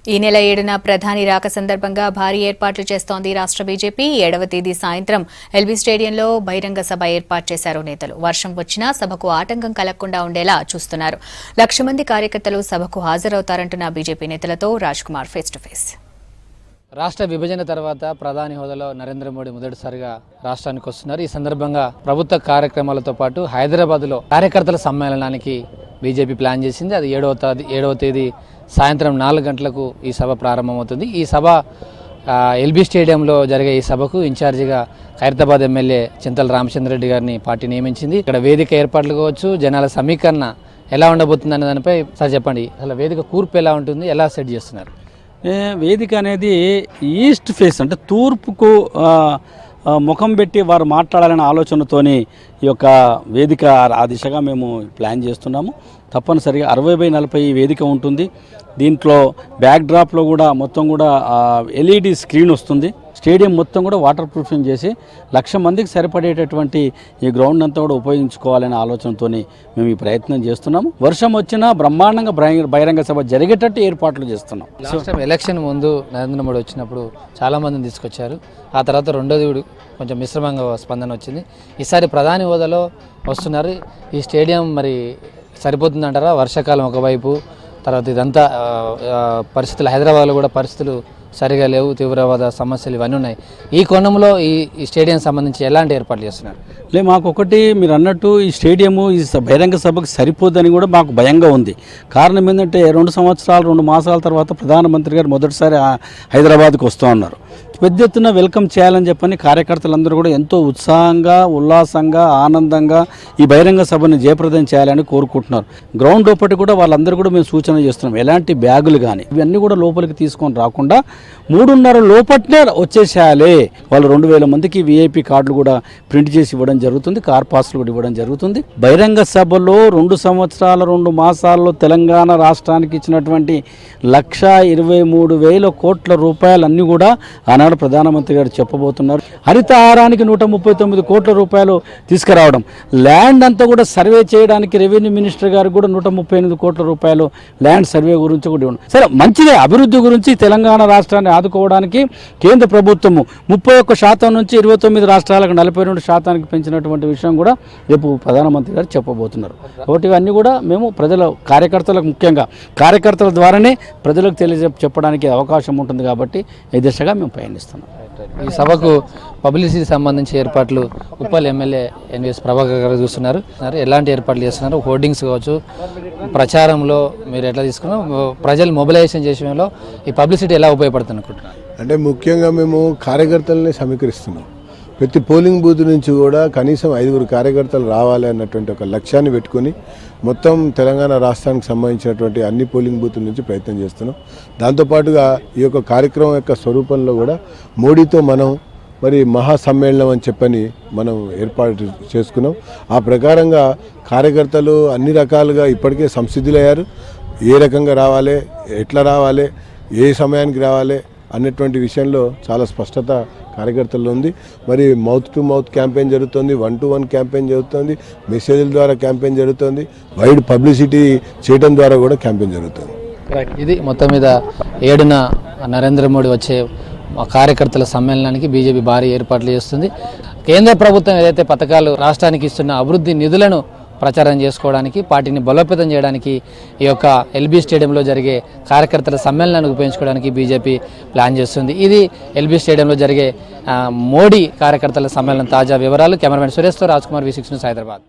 ఈ నెల 7న ప్రధాని రాక సందర్భంగా భారీ ఏర్పాట్లు చేస్తోంది రాష్ట్ర బీజేపీ. 7వ తేదీ సాయంత్రం ఎల్బీ స్టేడియంలో బహిరంగ సభ ఏర్పాటు చేశారు నేతలు. వర్షం వచ్చినా సభకు ఆటంకం కలగకుండా ఉండేలా చూస్తున్నారు. 1,00,000 మంది కార్యకర్తలు సభకు హాజరవుతారంటున్న బీజేపీ నేతలతో Raj Kumar face to face. రాష్ట్ర విభజన తర్వాత ప్రధాని హోదాలో నరేంద్ర మోడీ మొదటిసారిగా రాష్ట్రానికి వస్తున్నారు. ఈ సందర్భంగా ప్రభుత్వ కార్యక్రమాలతో పాటు హైదరాబాద్లో కార్యకర్తల సమ్మేళనానికి బీజేపీ ప్లాన్ చేసింది. అది 7వ తేదీ సాయంత్రం 4 గంటలకు ఈ సభ ప్రారంభమవుతుంది. ఈ సభ ఎల్బీ స్టేడియంలో జరిగే ఈ సభకు ఇన్ఛార్జిగా ఖైరతాబాద్ ఎమ్మెల్యే చింతల రామచంద్రరెడ్డి గారిని పార్టీ నియమించింది. ఇక్కడ వేదిక ఏర్పాట్లు కావచ్చు, జనాల సమీకరణ ఎలా ఉండబోతుంది అనే దానిపై సార్ చెప్పండి. అసలు వేదిక కూర్పు ఎలా ఉంటుంది, ఎలా సెట్ చేస్తున్నారు? వేదిక అనేది ఈస్ట్ ఫేస్ అంటే తూర్పుకు ముఖం పెట్టి వారు మాట్లాడాలనే ఆలోచనతోని ఈ యొక్క వేదిక ఆ దిశగా మేము ప్లాన్ చేస్తున్నాము. తప్పనిసరిగా 60/40 వేదిక ఉంటుంది. దీంట్లో బ్యాక్ డ్రాప్లో కూడా మొత్తం కూడా ఎల్ఈడి స్క్రీన్ వస్తుంది. స్టేడియం మొత్తం కూడా వాటర్ ప్రూఫింగ్ చేసి 1,00,000 మందికి సరిపడేటటువంటి ఈ గ్రౌండ్ అంతా కూడా ఉపయోగించుకోవాలనే ఆలోచనతో మేము ఈ ప్రయత్నం చేస్తున్నాము. వర్షం వచ్చినా బ్రహ్మాండంగా బహిరంగ సభ జరిగేటట్టు ఏర్పాట్లు చేస్తున్నాం. ఎలక్షన్ ముందు నరేంద్ర మోడీ వచ్చినప్పుడు చాలామందిని తీసుకొచ్చారు. ఆ తర్వాత రెండోది కొంచెం మిశ్రమంగా స్పందన వచ్చింది. ఈసారి ప్రధాని హోదాలో వస్తున్నారు. ఈ స్టేడియం మరి సరిపోతుందంటారా? వర్షాకాలం ఒకవైపు, తర్వాత ఇదంతా పరిస్థితులు, హైదరాబాద్లో కూడా పరిస్థితులు సరిగా లేవు, తీవ్రవాద సమస్యలు ఇవన్నీ ఉన్నాయి. ఈ కోణంలో ఈ స్టేడియం సంబంధించి ఎలాంటి ఏర్పాట్లు చేస్తున్నారు? మాకు ఒకటి మీరు అన్నట్టు ఈ స్టేడియము ఈ బహిరంగ సభకు సరిపోద్దని కూడా మాకు భయంగా ఉంది. కారణం ఏంటంటే 2 మాసాల తర్వాత ప్రధానమంత్రి గారు మొదటిసారి హైదరాబాద్కు వస్తూ ఉన్నారు. పెద్ద ఎత్తున వెల్కమ్ చేయాలని చెప్పని కార్యకర్తలందరూ కూడా ఎంతో ఉత్సాహంగా, ఉల్లాసంగా, ఆనందంగా ఈ బహిరంగ సభను జయప్రదం చేయాలని కోరుకుంటున్నారు. గ్రౌండ్ లోపటి కూడా వాళ్ళందరూ కూడా మేము సూచన చేస్తున్నాం. ఎలాంటి బ్యాగులు కానీ ఇవన్నీ కూడా లోపలికి తీసుకొని రాకుండా 3:30 లోపట్నే వచ్చేసేయాలి. వాళ్ళు 2,000 మందికి విఐపి కార్డులు కూడా ప్రింట్ చేసి ఇవ్వడం జరుగుతుంది. కార్ పాస్లు కూడా ఇవ్వడం జరుగుతుంది. బహిరంగ సభలో 2 సంవత్సరాల 2 మాసాల్లో తెలంగాణ రాష్ట్రానికి ఇచ్చినటువంటి 1,23,000 కోట్ల రూపాయలన్నీ కూడా ఆనాడు ప్రధానమంత్రి గారు చెప్పబోతున్నారు. హరితహారానికి 139 కోట్ల రూపాయలు తీసుకురావడం, ల్యాండ్ అంతా కూడా సర్వే చేయడానికి రెవెన్యూ మినిస్టర్ గారు కూడా 138 కోట్ల రూపాయలు ల్యాండ్ సర్వే గురించి కూడా ఇవ్వడం. సరే, మంచిదే. అభివృద్ధి గురించి తెలంగాణ రాష్ట్రాన్ని ఆదుకోవడానికి కేంద్ర ప్రభుత్వము 31% నుంచి 29 రాష్ట్రాలకు 42% పెంచినటువంటి విషయం కూడా రేపు ప్రధానమంత్రి గారు చెప్పబోతున్నారు. కాబట్టి ఇవన్నీ కూడా మేము కార్యకర్తలకు, ముఖ్యంగా కార్యకర్తల ద్వారానే ప్రజలకు చెప్పడానికి అవకాశం ఉంటుంది. కాబట్టి ఈ దిశగా మేము పయనిస్తున్నాం. ఈ సభకు పబ్లిసిటీ సంబంధించి ఏర్పాట్లు ఉప్పల్ ఎమ్మెల్యే ఎన్వీఎస్ ప్రభాకర్ గారు చూస్తున్నారు. ఎలాంటి ఏర్పాట్లు చేస్తున్నారు? హోర్డింగ్స్ కావచ్చు, ప్రచారంలో మీరు ఎట్లా తీసుకున్నారు? ప్రజలు మొబిలైజేషన్ చేసేలో ఈ పబ్లిసిటీ ఎలా ఉపయోగపడుతుంది అనుకుంటున్నారు? అంటే ముఖ్యంగా మేము కార్యకర్తలని సమీకరిస్తున్నాం. ప్రతి పోలింగ్ బూత్ నుంచి కూడా కనీసం 5 కార్యకర్తలు రావాలి అన్నటువంటి ఒక లక్ష్యాన్ని పెట్టుకొని మొత్తం తెలంగాణ రాష్ట్రానికి సంబంధించినటువంటి అన్ని పోలింగ్ బూతుల నుంచి ప్రయత్నం చేస్తున్నాం. దాంతోపాటుగా ఈ యొక్క కార్యక్రమం యొక్క స్వరూపంలో కూడా మోడీతో మనం మరి మహాసమ్మేళనం అని చెప్పని మనం ఏర్పాటు చేసుకున్నాం. ఆ ప్రకారంగా కార్యకర్తలు అన్ని రకాలుగా ఇప్పటికే సంసిద్ధులయ్యారు. ఏ రకంగా రావాలి, ఎట్లా రావాలి, ఏ సమయానికి రావాలి అన్నటువంటి విషయంలో చాలా స్పష్టత కార్యకర్తల్లో ఉంది. మరి మౌత్ టు మౌత్ క్యాంపెయిన్ జరుగుతుంది, 1-to-1 క్యాంపెయిన్ జరుగుతుంది, మెసేజ్ల ద్వారా క్యాంపెయిన్ జరుగుతుంది, వైడ్ పబ్లిసిటీ చేయడం ద్వారా కూడా క్యాంపెయిన్ జరుగుతుంది. ఇది మొత్తం మీద 7న నరేంద్ర మోడీ వచ్చే కార్యకర్తల సమ్మేళనానికి బీజేపీ భారీ ఏర్పాట్లు చేస్తుంది. కేంద్ర ప్రభుత్వం ఏదైతే పథకాలు రాష్ట్రానికి ఇస్తున్న అభివృద్ధి నిధులను ప్రచారం చేసుకోవడానికి, పార్టీని బలోపేతం చేయడానికి ఈ యొక్క ఎల్బీ స్టేడియంలో జరిగే కార్యకర్తల సమ్మేళనాన్ని ఉపయోగించుకోవడానికి బీజేపీ ప్లాన్ చేస్తుంది. ఇది ఎల్బీ స్టేడియంలో జరిగే మోడీ కార్యకర్తల సమ్మేళనం తాజా వివరాలు. కెమెరామెన్ సురేష్తో రాజ్ కుమార్, V6 న్యూస్, హైదరాబాద్.